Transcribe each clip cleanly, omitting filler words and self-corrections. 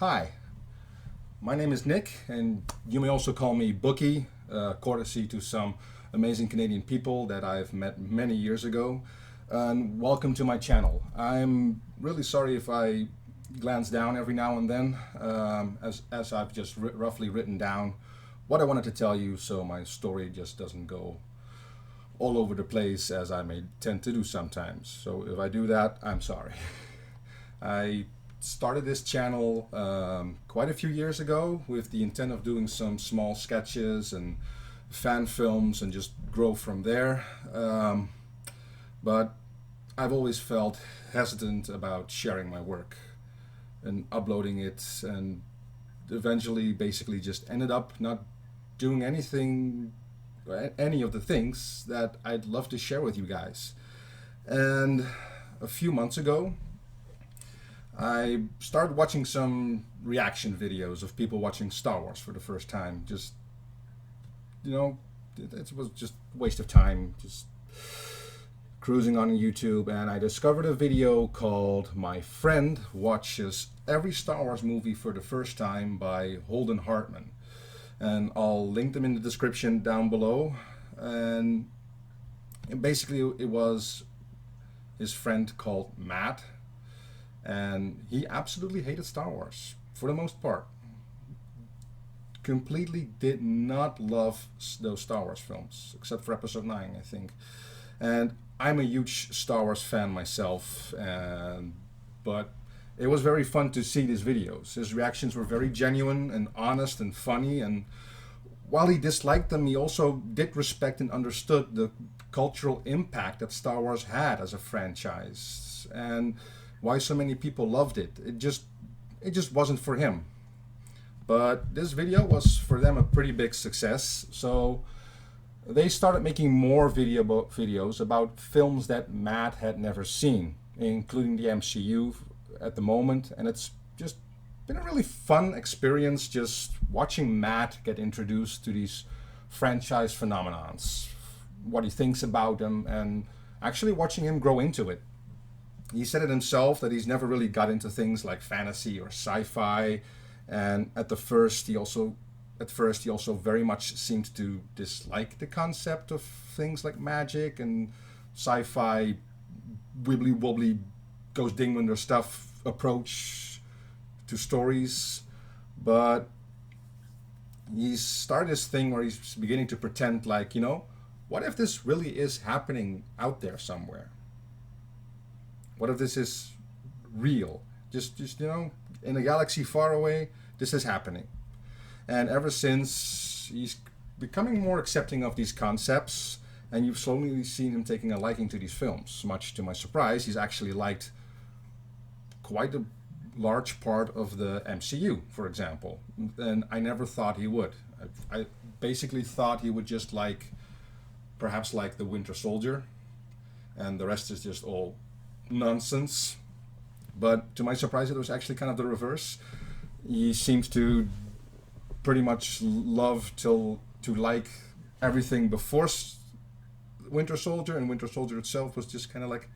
Hi, my name is Nick, and you may also call me Bookie, courtesy to some amazing Canadian people that I've met many years ago. And welcome to my channel. I'm really sorry if I glance down every now and then, as I've just roughly written down what I wanted to tell you, so my story just doesn't go all over the place as I may tend to do sometimes. So if I do that, I'm sorry. I started this channel quite a few years ago with the intent of doing some small sketches and fan films and just grow from there. But I've always felt hesitant about sharing my work and uploading it, and eventually basically just ended up not doing any of the things that I'd love to share with you guys. And a few months ago, I started watching some reaction videos of people watching Star Wars for the first time. Just, it was just a waste of time, just cruising on YouTube, and I discovered a video called "My Friend Watches Every Star Wars Movie for the First Time" by Holden Hartman. And I'll link them in the description down below. And basically it was his friend called Matt, and he absolutely hated Star Wars for the most part. Completely did not love those Star Wars films, except for Episode 9, I think. And I'm a huge Star Wars fan myself, but it was very fun to see these videos. His reactions were very genuine and honest and funny, and while he disliked them, he also did respect and understood the cultural impact that Star Wars had as a franchise, and why so many people loved it. It just wasn't for him. But this video was for them a pretty big success, so they started making more videos about films that Matt had never seen, including the MCU at the moment. And it's just been a really fun experience just watching Matt get introduced to these franchise phenomenons, what he thinks about them, and actually watching him grow into it. He said it himself that he's never really got into things like fantasy or sci-fi, and at first he also very much seemed to dislike the concept of things like magic and sci-fi wibbly wobbly ghost dingwinder stuff approach to stories. But he started this thing where he's beginning to pretend like, what if this really is happening out there somewhere? What if this is real? Just in a galaxy far away, this is happening. And ever since, he's becoming more accepting of these concepts, and you've slowly seen him taking a liking to these films. Much to my surprise, he's actually liked quite a large part of the MCU, for example. And I never thought he would. I basically thought he would just perhaps like the Winter Soldier, and the rest is just all nonsense. But to my surprise, it was actually kind of the reverse. He seems to pretty much love to like everything before Winter Soldier, and Winter Soldier itself was just kind of like,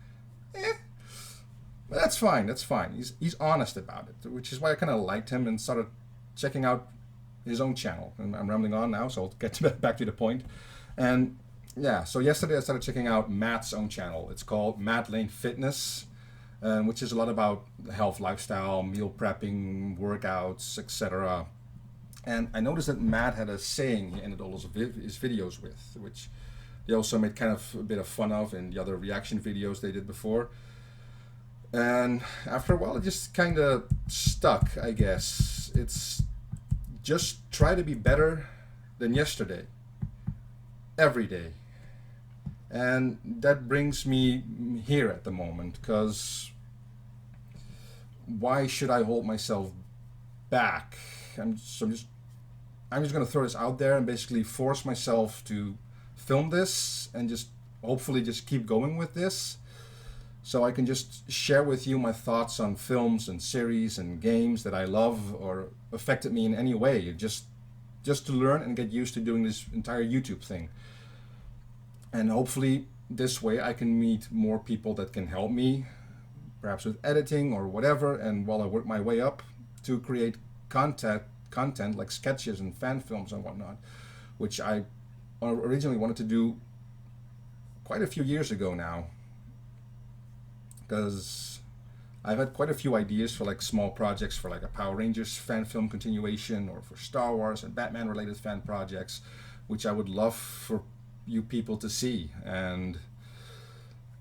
that's fine. He's honest about it, which is why I kind of liked him and started checking out his own channel. And I'm rambling on now, so I'll get back to the point. And yeah, so yesterday I started checking out Matt's own channel. It's called Matt Lane Fitness, which is a lot about health, lifestyle, meal prepping, workouts, etc. And I noticed that Matt had a saying he ended all his videos with, which they also made kind of a bit of fun of in the other reaction videos they did before. And after a while, it just kind of stuck, I guess. It's just try to be better than yesterday, every day. And that brings me here at the moment, because why should I hold myself back? I'm just going to throw this out there and basically force myself to film this and just hopefully just keep going with this, so I can just share with you my thoughts on films and series and games that I love or affected me in any way, just to learn and get used to doing this entire YouTube thing. And hopefully this way I can meet more people that can help me, perhaps with editing or whatever, and while I work my way up to create content like sketches and fan films and whatnot, which I originally wanted to do quite a few years ago now, because I've had quite a few ideas for like small projects for like a Power Rangers fan film continuation, or for Star Wars and Batman related fan projects, which I would love for you people to see. And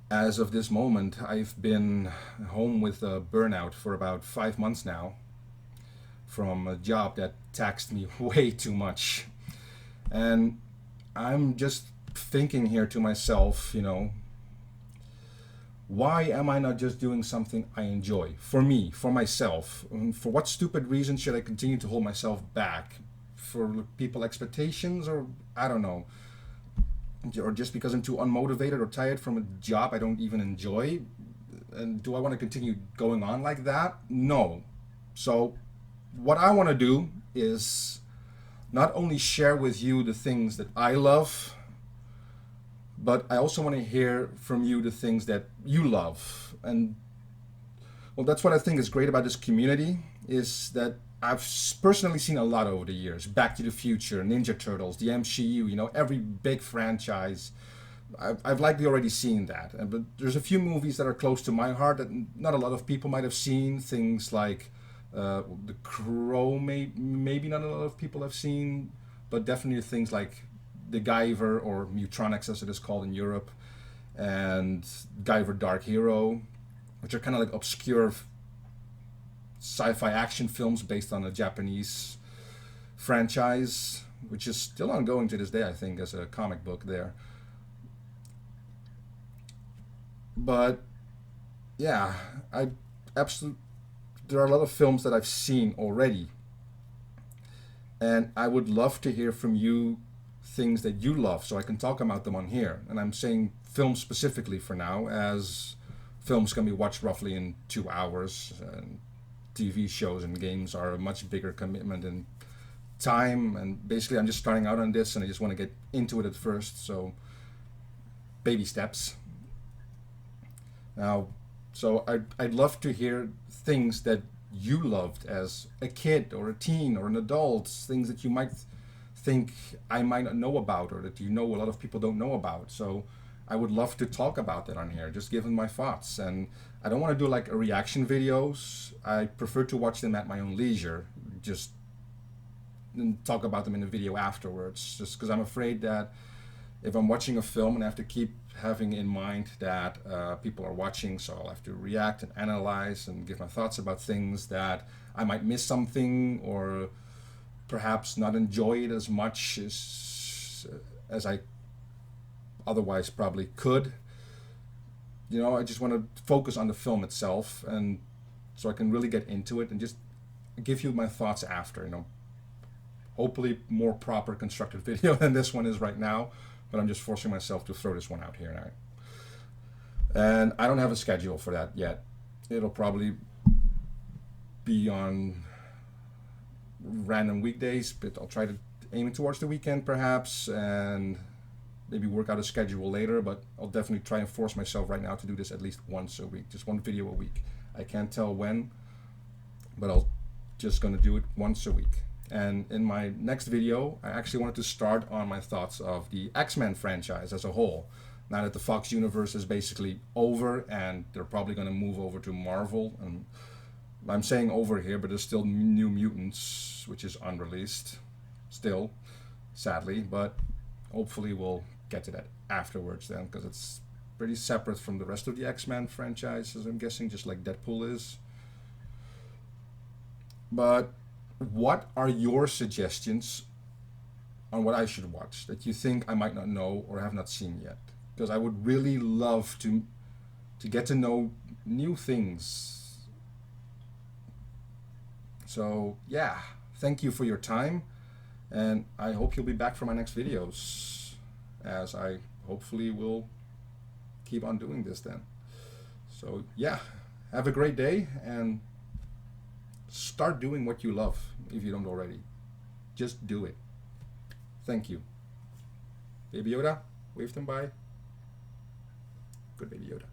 as of this moment, I've been home with a burnout for about 5 months now from a job that taxed me way too much. And I'm just thinking here to myself, why am I not just doing something I enjoy? For me, for myself. For what stupid reason should I continue to hold myself back? For people expectations, or I don't know. Or just because I'm too unmotivated or tired from a job I don't even enjoy? And do I want to continue going on like that? No. So what I want to do is not only share with you the things that I love, but I also want to hear from you the things that you love. And well, that's what I think is great about this community, is that I've personally seen a lot over the years. Back to the Future, Ninja Turtles, the MCU, every big franchise. I've likely already seen that. But there's a few movies that are close to my heart that not a lot of people might have seen. Things like The Crow, maybe not a lot of people have seen, but definitely things like the Guyver, or Mutronics as it is called in Europe, and Guyver Dark Hero, which are kind of like obscure sci-fi action films based on a Japanese franchise, which is still ongoing to this day, I think, as a comic book there. But yeah, there are a lot of films that I've seen already, and I would love to hear from you things that you love, so I can talk about them on here. And I'm saying films specifically for now, as films can be watched roughly in 2 hours, and TV shows and games are a much bigger commitment in time. And basically I'm just starting out on this, and I just want to get into it at first, so baby steps. Now, so I'd love to hear things that you loved as a kid or a teen or an adult, things that you might think I might not know about, or that a lot of people don't know about. So I would love to talk about that on here, just giving my thoughts. And I don't want to do like a reaction videos. I prefer to watch them at my own leisure, just and talk about them in the video afterwards, just because I'm afraid that if I'm watching a film and I have to keep having in mind that people are watching, so I'll have to react and analyze and give my thoughts about things, that I might miss something, or perhaps not enjoy it as much as I otherwise probably could. I just want to focus on the film itself, and so I can really get into it and just give you my thoughts after. Hopefully more proper constructed video than this one is right now, but I'm just forcing myself to throw this one out here now. And I don't have a schedule for that yet. It'll probably be on random weekdays, but I'll try to aim it towards the weekend perhaps, and maybe work out a schedule later. But I'll definitely try and force myself right now to do this at least once a week, just one video a week. I can't tell when, but I'll just gonna do it once a week. And in my next video, I actually wanted to start on my thoughts of the X-Men franchise as a whole. Now that the Fox universe is basically over, and they're probably going to move over to Marvel. And I'm saying over here, but there's still New Mutants, which is unreleased still, sadly. But hopefully we'll get to that afterwards then, because it's pretty separate from the rest of the X-Men franchise, as I'm guessing, just like Deadpool is. But what are your suggestions on what I should watch that you think I might not know or have not seen yet? Because I would really love to get to know new things. So yeah, thank you for your time, and I hope you'll be back for my next videos, as I hopefully will keep on doing this then. So yeah, have a great day, and start doing what you love if you don't already. Just do it. Thank you. Baby Yoda, wave them bye. Good Baby Yoda.